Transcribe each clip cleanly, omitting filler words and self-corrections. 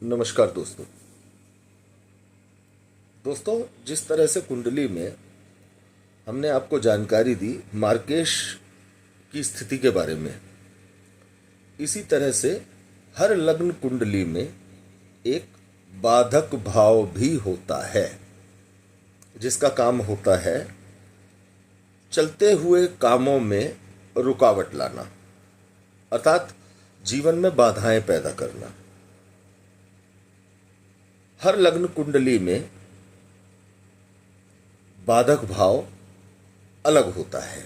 नमस्कार दोस्तों, जिस तरह से कुंडली में हमने आपको जानकारी दी मार्केश की स्थिति के बारे में, इसी तरह से हर लग्न कुंडली में एक बाधक भाव भी होता है, जिसका काम होता है चलते हुए कामों में रुकावट लाना, अर्थात जीवन में बाधाएं पैदा करना। हर लग्न कुंडली में बाधक भाव अलग होता है।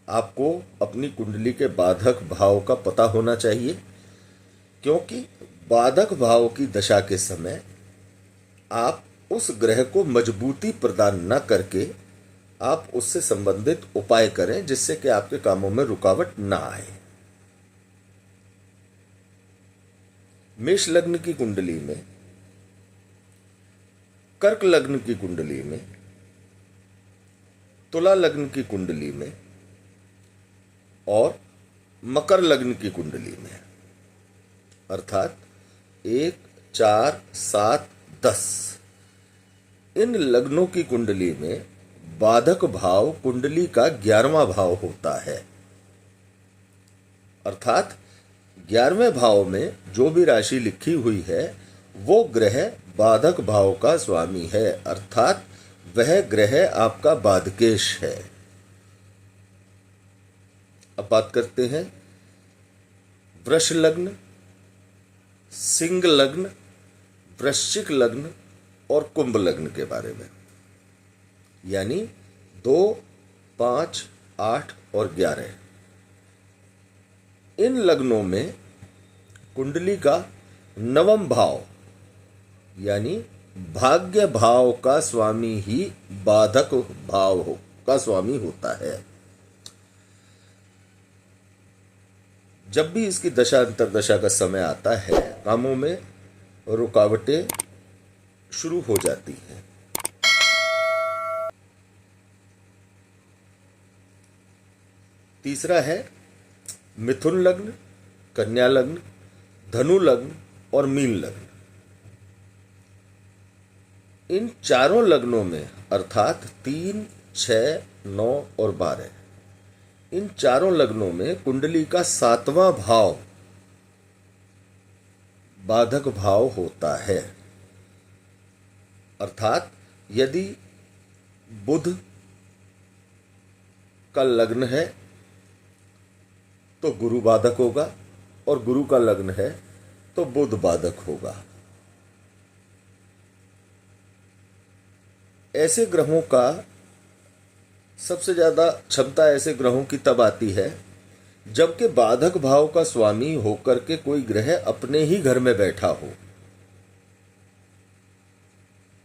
आपको अपनी कुंडली के बाधक भाव का पता होना चाहिए, क्योंकि बाधक भाव की दशा के समय आप उस ग्रह को मजबूती प्रदान न करके आप उससे संबंधित उपाय करें, जिससे कि आपके कामों में रुकावट ना आए। मेष लग्न की कुंडली में, कर्क लग्न की कुंडली में, तुला लग्न की कुंडली में और मकर लग्न की कुंडली में, अर्थात 1, 4, 7, 10 इन लग्नों की कुंडली में बाधक भाव कुंडली का 11वां भाव होता है। अर्थात 11वें भाव में जो भी राशि लिखी हुई है वो ग्रह बाधक भाव का स्वामी है, अर्थात वह ग्रह आपका बाधकेश है। अब बात करते हैं वृष लग्न, सिंह लग्न, वृश्चिक लग्न और कुंभ लग्न के बारे में, यानी 2, 5, 8 और 11 इन लग्नों में कुंडली का 9वां भाव यानी भाग्य भाव का स्वामी ही बाधक भाव का स्वामी होता है। जब भी इसकी दशा अंतरदशा का समय आता है, कामों में रुकावटें शुरू हो जाती हैं। तीसरा है मिथुन लग्न, कन्या लग्न, धनु लग्न और मीन लग्न। इन चारों लग्नों में, अर्थात 3, 6, 9 और 12 इन चारों लग्नों में कुंडली का 7वां भाव बाधक भाव होता है। अर्थात यदि बुध का लग्न है तो गुरु बाधक होगा, और गुरु का लग्न है तो बुध बाधक होगा। ऐसे ग्रहों का सबसे ज्यादा क्षमता ऐसे ग्रहों की तब आती है जबकि बाधक भाव का स्वामी होकर के कोई ग्रह अपने ही घर में बैठा हो,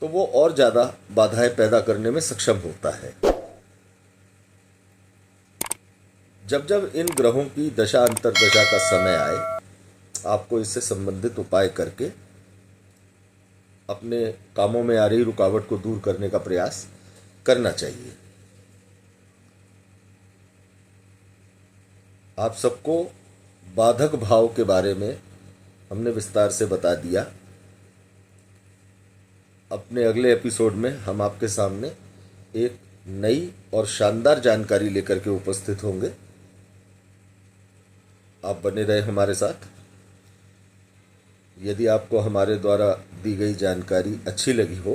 तो वो और ज्यादा बाधाएं पैदा करने में सक्षम होता है। जब जब इन ग्रहों की दशा अंतरदशा का समय आए, आपको इससे संबंधित उपाय करके अपने कामों में आ रही रुकावट को दूर करने का प्रयास करना चाहिए। आप सबको बाधक भाव के बारे में हमने विस्तार से बता दिया। अपने अगले एपिसोड में हम आपके सामने एक नई और शानदार जानकारी लेकर के उपस्थित होंगे। आप बने रहे हमारे साथ। यदि आपको हमारे द्वारा दी गई जानकारी अच्छी लगी हो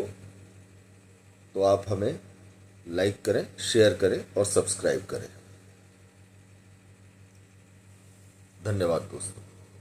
तो आप हमें लाइक करें, शेयर करें और सब्सक्राइब करें। धन्यवाद दोस्तों।